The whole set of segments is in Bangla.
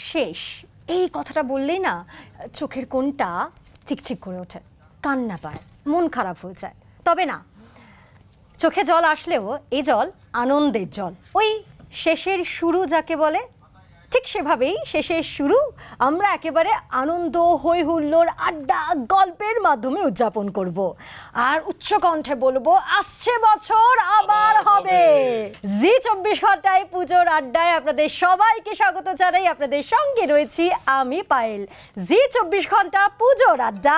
শেষ এই কথাটা বললেই না চোখের কোণটা চিকচিক করে ওঠে, কান্না পায়, মন খারাপ হয়ে যায়। তবে না, চোখে জল আসলেও এই জল আনন্দের জল। ওই শেষের শুরু যাকে বলে, ঠিক সেভাবেই শেষের শুরু আমরা একেবারে আনন্দ, হই হুল্লোড়, আড্ডা, গল্পের মাধ্যমে উদযাপন করব। আর উচ্চকণ্ঠে বলবো, আসছে বছর আবার হবে। জি 24 ঘন্টায় পুজোর আড্ডায় আপনাদের সবাইকে স্বাগত জানাই। আপনাদের সঙ্গে রয়েছি আমি পায়েল। জি 24 ঘন্টা পুজোর আড্ডা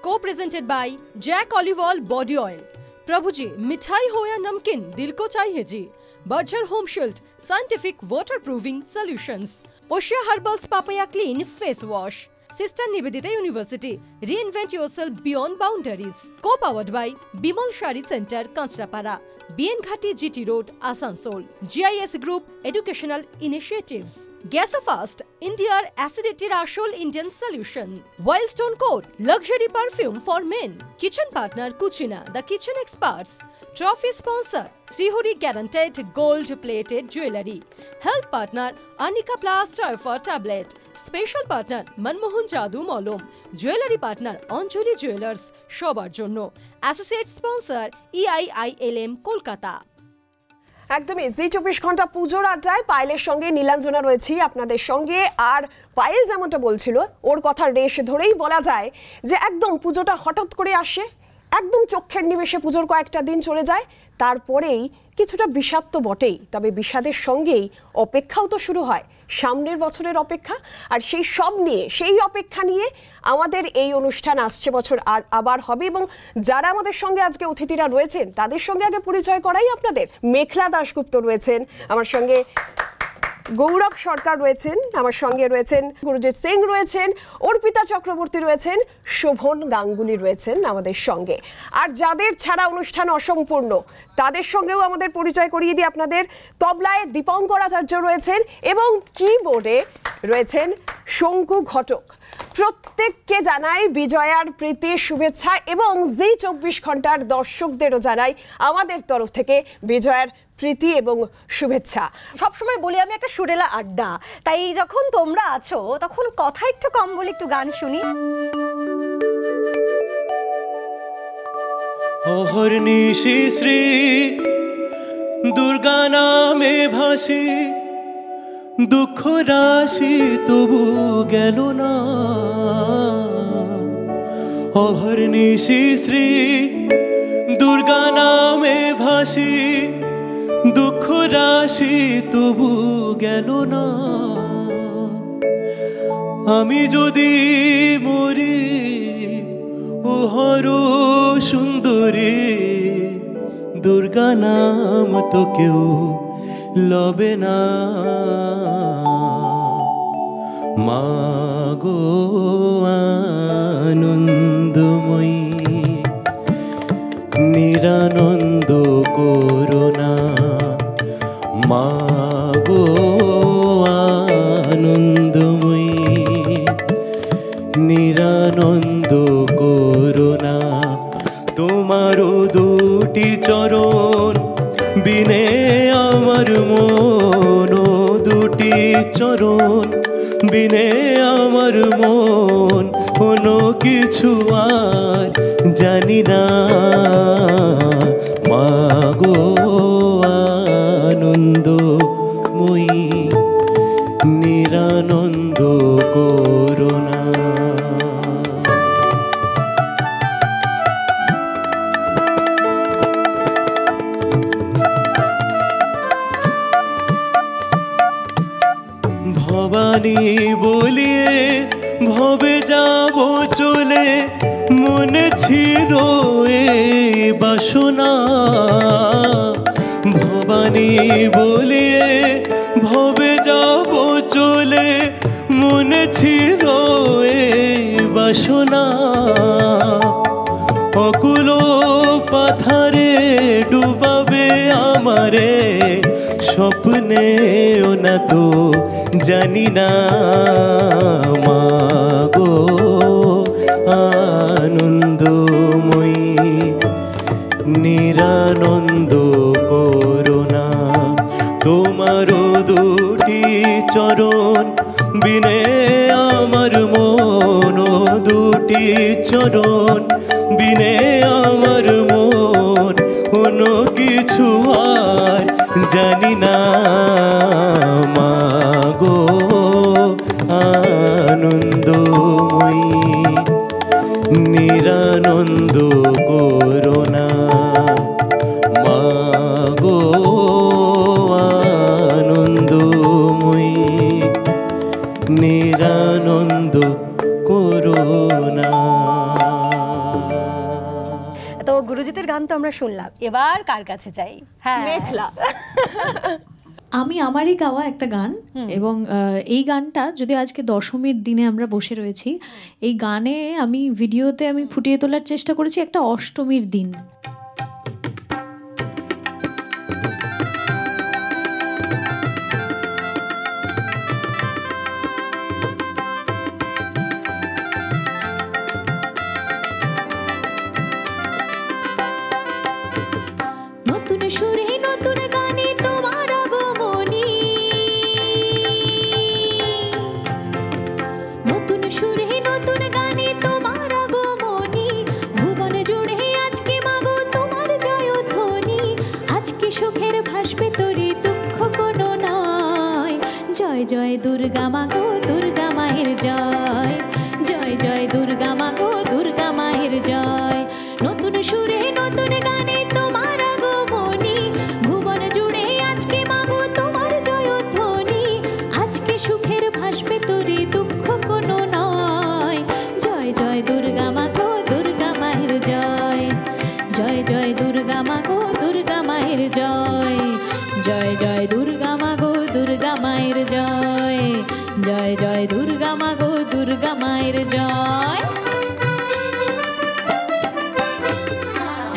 co-presented by Jack Olive Oil Body Oil, प्रभु जी मिठाई हो या नमकीन दिल को चाहिए जी। Berger Home Shield scientific water proofing solutions, Oshea herbals papaya clean face wash, sister Nivedita university reinvent yourself beyond boundaries, co-powered by Bimal Saree centre Kanchrapara, BN Ghati GT road Asansol, GIS group educational initiatives, Gasofast इंडियार एसिडिटीर आशल Indian solution, Wild Stone core luxury perfume for men, kitchen partner Cucina the kitchen experts, trophy sponsor Shrihari guaranteed gold plated jewellery, health partner Anika plus typhoid tablet, special partner Manmohan जादू मलम, ज्वेलरी पार्टनर अंजलि ज्वेलार्स সবার জন্য, অ্যাসোসিয়েট স্পন্সর EIILM কলকাতা। একদমই জি 24 ঘন্টা পুজোর আড্ডায় পায়েলের সঙ্গে নীলাঞ্জনা রয়েছি আপনাদের সঙ্গে। আর পায়েল যেমনটা বলছিল, ওর কথার রেশ ধরেই বলা যায় যে একদম পুজোটা হঠাৎ করে আসে, একদম চোখের নিমেষে পুজোর কয়েকটা দিন চলে যায়, তারপরেই কিছুটা বিষাদ তো বটেই, তবে বিষাদের সঙ্গেই অপেক্ষাও তো শুরু হয়, সামনের বছরের অপেক্ষা। আর সেই সব নিয়ে, সেই অপেক্ষা নিয়ে আমাদের এই অনুষ্ঠান আসছে বছর আবার হবে। এবং যারা আমাদের সঙ্গে আজকে অতিথিরা রয়েছেন তাদের সঙ্গে আগে পরিচয় করাই আপনাদের। মেঘলা দাশগুপ্ত রয়েছেন আমার সঙ্গে, গৌরব সরকার রয়েছেন আমার সঙ্গে, রয়েছেন গুরুজিৎ সিং রয়েছেন, অর্পিতা চক্রবর্তী রয়েছেন, শোভন গাঙ্গুলি রয়েছেন আমাদের সঙ্গে। আর যাদের ছাড়া অনুষ্ঠান অসম্পূর্ণ তাদের সঙ্গেও আমাদের পরিচয় করিয়ে দিই আপনাদের। তবলায় দীপঙ্কর আচার্য রয়েছেন এবং কিবোর্ডে রয়েছেন শঙ্কু ঘটক। প্রত্যেককে জানাই বিজয়ার প্রীতি শুভেচ্ছা এবং জি 24 ঘন্টার দর্শকদেরও জানাই আমাদের তরফ থেকে বিজয়ার প্রীতি এবং শুভেচ্ছা। সবসময় বলি আমি একটা সুরেলা আড্ডা, তাই যখন তোমরা আছো তখন কথা একটু কম বলে একটু গান শুনি। অহর্নিশি শ্রী দুর্গা নামে ভাসি, দুঃখ রাশি তবু গেল না। অহর্নিশি শ্রী দুর্গা নামে ভাসি, দুঃখ রাশি তবু গেল না। আমি যদি মরি ও হর সুন্দরী, দুর্গা নাম তো কেউ লবে না। মা গো আনন্দময়ী, নিরানন্দ করুণা। মা গো আনন্দময়ী, নিরানন্দ করুণা। তোমারও দুটি চরণ বিনে আমার মন, দুটি চরণ বিনে আমার মন, কোনো কিছু আর জানি না। মা গো আনন্দময়ী, নিরানন্দ করুণা। ভবানী বলিয়ে ভবে যাব চলে, মনে ছিল এই বাসনা। ভবানী বলিয়ে ভবে যাব চলে, মনে ছিল এই বাসনা। অকুল পাথারে ডুবাবে আমারে, স্বপ্নেও না তো জানি না। মা গো আনন্দময়ী, নিরানন্দ করুণা। তোমারও দুটি চরণ চরণ বিনে আমার মন কোনো কিছু আর জানি না মাগো আনন্দময়ী নিরানন্দ করোনা মাগো আনন্দময়ী নিরানন্দ করোনা। তো গুরুজিতের গান তো আমরা শুনলাম, এবার কার কাছে যাই? হ্যাঁ, মেঘলা। আমি আমারই গাওয়া একটা গান, এবং এই গানটা যদি আজকে দশমীর দিনে আমরা বসে রয়েছি, এই গানে আমি ভিডিওতে আমি ফুটিয়ে তোলার চেষ্টা করেছি একটা অষ্টমীর দিন। নতুন সুরে নতুন গানে তোমার আগমনী, নতুন সুরে নতুন গানে তোমার আগমনী, ভুবন জুড়ে আজকে মাগো তোমার জয়ধ্বনি, আজকে সুখের ভাসবে তোরে দুঃখ কোনো নয়, জয় জয় দুর্গা মাগো দুর্গা মায়ের জয়, জয় জয় দুর্গা মাগো দুর্গা মায়ের জয়। নতুন সুরে নতুন গানে তোমার আগমনী, ভুবন জুড়ে আজকে মাগো তোমার জয়ধ্বনি, আজকে সুখের ভাসবে তোরে দুঃখ কোনো নয়, জয় জয় দুর্গা মাগো দুর্গা মায়ের জয়, জয় জয় দুর্গা মাগো দুর্গা মায়ের জয়, জয় জয় দুর্গা মাগো দুর্গা মায়ের জয়, জয় জয় দুর্গা মাগো দুর্গা মায়ের জয়।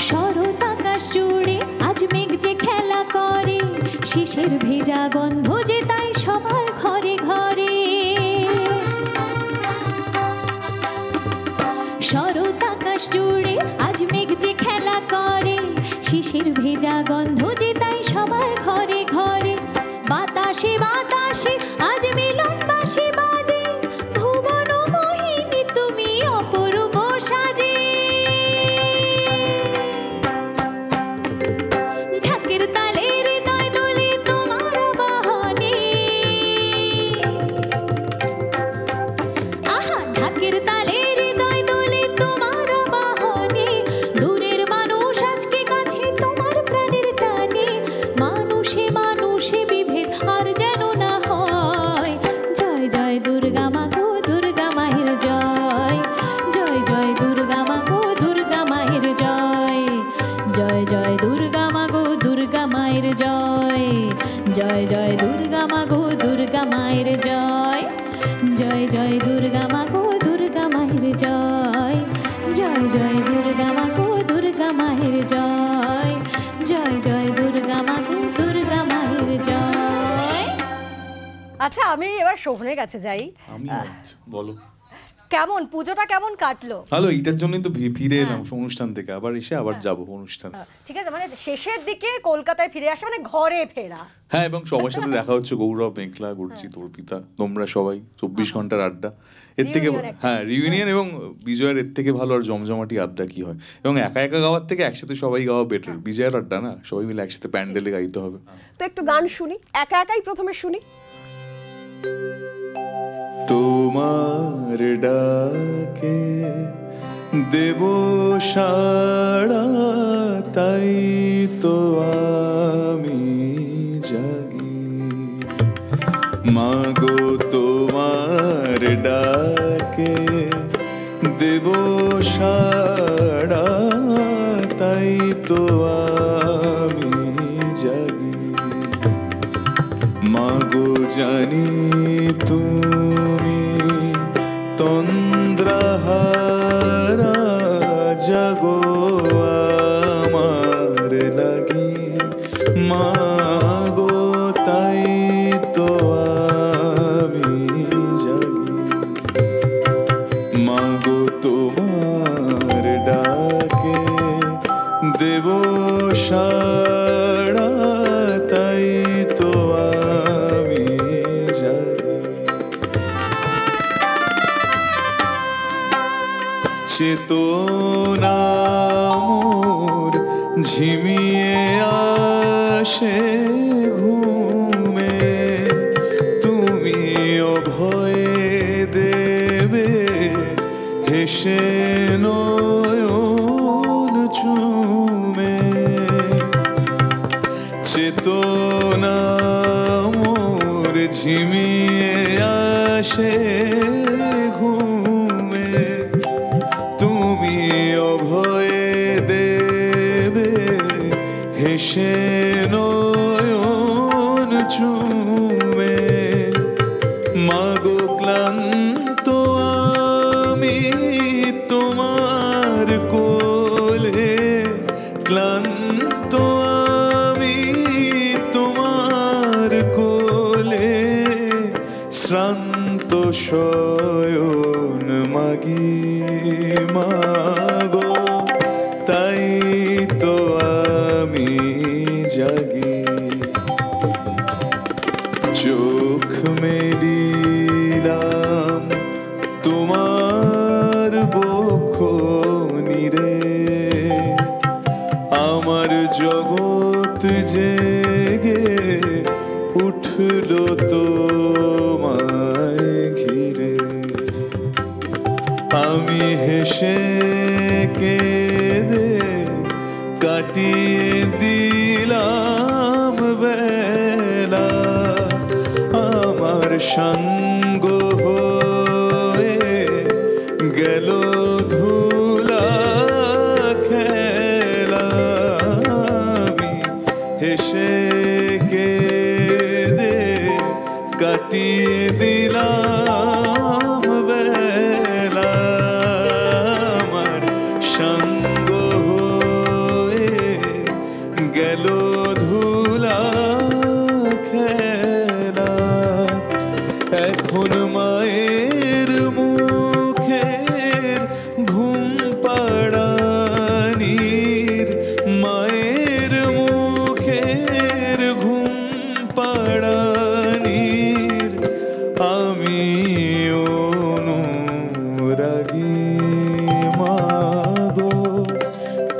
শরৎ আকাশ জুড়ে আজ মেঘ যে খেলা করে, শিশির ভেজা গন্ধ যে তাই সবার ঘরে ঘরে, শরৎ আকাশ জুড়ে আজ মেঘ যে খেলা করে, শিশির ভেজা গন্ধ যে তাই সবার ঘরে ঘরে, বাতাসে বাতাসে আজ মিলন বাঁশি বাজে, ভুবন মোহিনী তুমি অপরূপ সাজে, ঢাকের তালে হৃদয় দোলে তোমার বাহনে, আহা ঢাকের তালে হৃদয় দোলে তোমার বাহনে, দূরের মানুষ আজকে কাছে তোমার প্রাণের টানে, মানুষে মানুষে বিভেদ আর যেন না হয়, জয় জয় দুর্গা মাগো দুর্গা মায়ের জয়, জয় জয় দুর্গা মাগো দুর্গা মায়ের জয়, জয় জয় দুর্গা মাগো দুর্গা মায়ের জয়, জয় জয় দুর্গা মাগো দুর্গা মায়ের জয়, জয় জয় দুর্গা মাগো দুর্গা মায়ের জয়, জয় জয় দুর্গা মাগো দুর্গা মায়ের জয়, জয় জয় দুর্গা মাগো দুর্গা মায়ের জয়। আচ্ছা, আমি এবার শোভনের কাছে যাই। আমি বলো কেমন পুজোটা কেমন কাটলো? ভালো, এইটার জন্যই তো ফিরে এলাম অনুষ্ঠান থেকে, আবার এসে আবার যাব অনুষ্ঠান। ঠিক আছে, মানে শেষের দিকে কলকাতায় ফিরে আসা মানে ঘরে ফেরা। হ্যাঁ, এবং সবার সাথে দেখা হচ্ছে, গৌরব, মেঘলা, গুরজিৎ, অর্পিতা, তোমরা সবাই 24 ঘন্টার আড্ডা, এর থেকে হ্যাঁ রিউনিয়ন, এবং বিজয়ের এর থেকে ভালো আর জমজমাটি আড্ডা কি হয়, এবং একা একা গাওয়ার থেকে একসাথে সবাই গাওয়া বেটার। বিজয়ের আড্ডা না, সবাই মিলে একসাথে প্যান্ডেলে গাইতে হবে। তো একটু গান শুনি, একা একাই প্রথমে শুনি। তোমার ডাকে দেব সাড়া, তাই তো আমি জাগি মাগো, তোমার ডাকে দেব সাড়া, তাই তো আমি জাগি মাগো, জানি তুমি তন্দ্রাহারা, জাগো আমার লাগি মাগো, তাই তো আমি জাগি মাগো, তোমার ডাকে দেব সাড়া, তাই তো আমি জাগি। চেতনা মোর ঝিমিয়ে আসে ঘুমে, তুমি অভয়ে দেবে হেসে নয়ন চুমে। চেতনা মোর ঝিমিয়ে আসে ঘুমে, তুমি অভয়ে দেবে হেসে নয়ন চুমে। মাগো ক্লান্ত আমি তোমার কোলে, ক্লান্ত আমি তোমার কোলে, শ্রান্ত শয়ন মাগি মাগো, তাই তো আমি জাগি। চোখ মেলিলাম তোমার বক্ষ নিরে, আমার জগৎ জেগে উঠল তোমায় ঘিরে। আমি হেসে কেঁদে কাটিয়ে দিলাম বেলা, আমার সঙ্গ হয়ে গেল ধুলা খেলা। আমি হেসে কেঁদে কাটিয়ে দিলাম বেলা, আমার সঙ্গ হয়ে গেল ধুলা খেলা। এখন মায়ের মুখের ঘুম পাড়ানির, মায়ের মুখের ঘুম পাড়ানির, আমি অনুরাগী মাগো,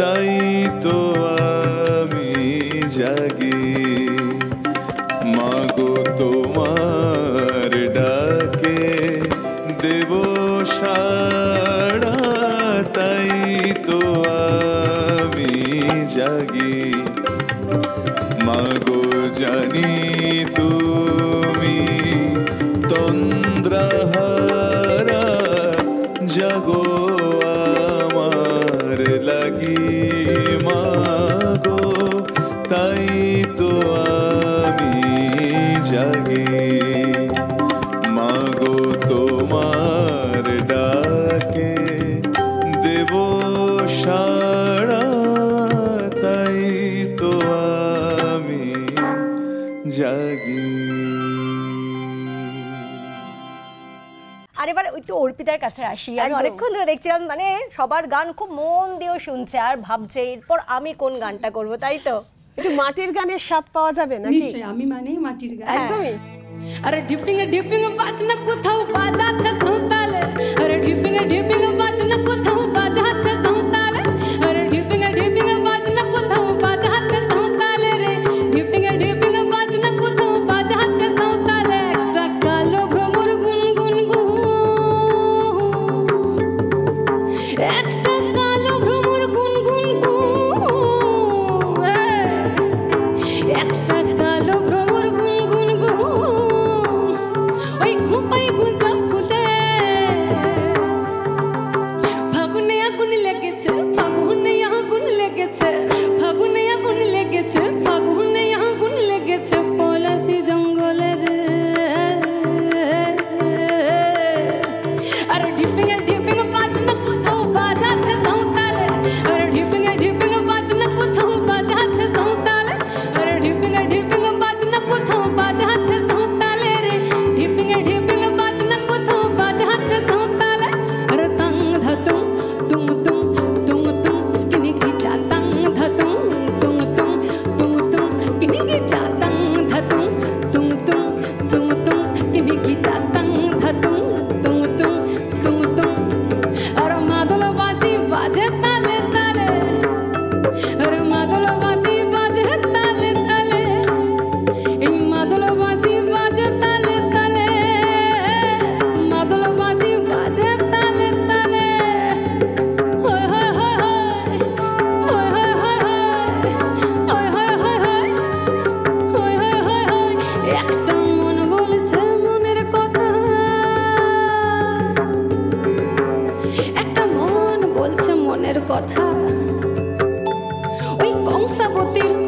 তাই তো আমি জাগি। মাগো তোমার ডাকে দেব সাড়া, তাই তো আমি জাগি। মাগো জানি তুমি তন্দ্রাহারা, জাগো আমার লাগি মাগো, তাই তো আমি জাগি। মাগো তোমার ডাকে দেব সাড়া, তাই তো আমি জাগি। আর এবার একটু অর্পিতার কাছে আসি। আমি একদম। অনেকক্ষণ ধরে দেখছিলাম মানে সবার গান খুব মন দিয়েও শুনছে আর ভাবছে এরপর আমি কোন গানটা করব, তাই তো? একটু মাটির গানের স্বাদ পাওয়া যাবে নাকি? নিশ্চয়ই, আমি মানেই মাটির গান। একদমই। আরে ডিপিং বাজনা কোথাও বাজাচ্ছে সৌতালে, আরে ডিপিং বাজনা কোথাও বাজাচ্ছে সৌতালে, আরে ডিপিং বাজনা কোথাও বাজাচ্ছে সৌতালে রে, ডিপিং বাজনা কোথাও বাজাচ্ছে সৌতালে। একটা কালো ভ্রমর গুনগুন গু, একটা কালো ভ্রমর গুনগুন গু, একটা কালো ভ্রমর গুনগুন গু, ওই খোপায় গুঞ্জা ফুলে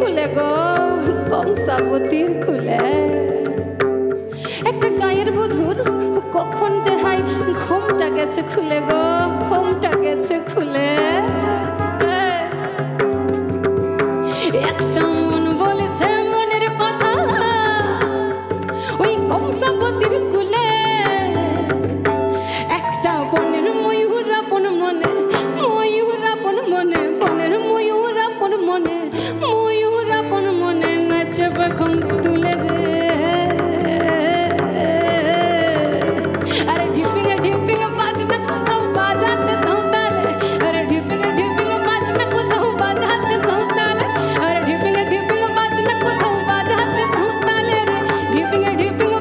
খুলে গো কংসাবতীর খুলে একটা গায়ের বধূর কখন যে হাই ঘুমটা গেছে খুলে গো ঘুমটা গেছে খুলে একটা মন বলেছে মনের কথা ওই কংসাবতীর কুলে একটা বনের ময়ূর আপন মনে ময়ূর আপন মনে বনের ময়ূর আপন মনে ময়ূর আপন মনে নাচবে ঘুম তুলে রে আরে ঢিপিং বাজনা কোথাও বাজাচ্ছে সাঁওতালে আরে ঢিপিং বাজনা কোথাও বাজাচ্ছে সাঁওতালে আরে ঢিপিং বাজনা কোথাও বাজাচ্ছে সাঁওতালে রে ঢিপিং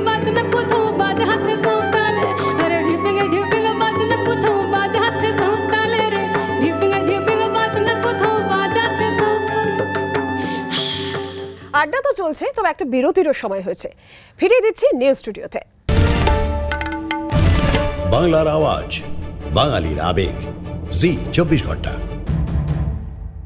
বাজনা কোথাও বাজাচ্ছে সাঁওতালে আরে ঢিপিং বাজনা কোথাও বাজাচ্ছে সাঁওতালে রে ঢিপিং বাজনা কোথাও বাজাচ্ছে সাঁওতালে। আড্ডা তো চলছে, তবে একটা বিরতিরও সময় হয়েছে। ফিরিয়ে দিচ্ছি নিউজ স্টুডিওতে। বাংলার আওয়াজ, বাঙালির আবেগ, জি 24 ঘন্টা।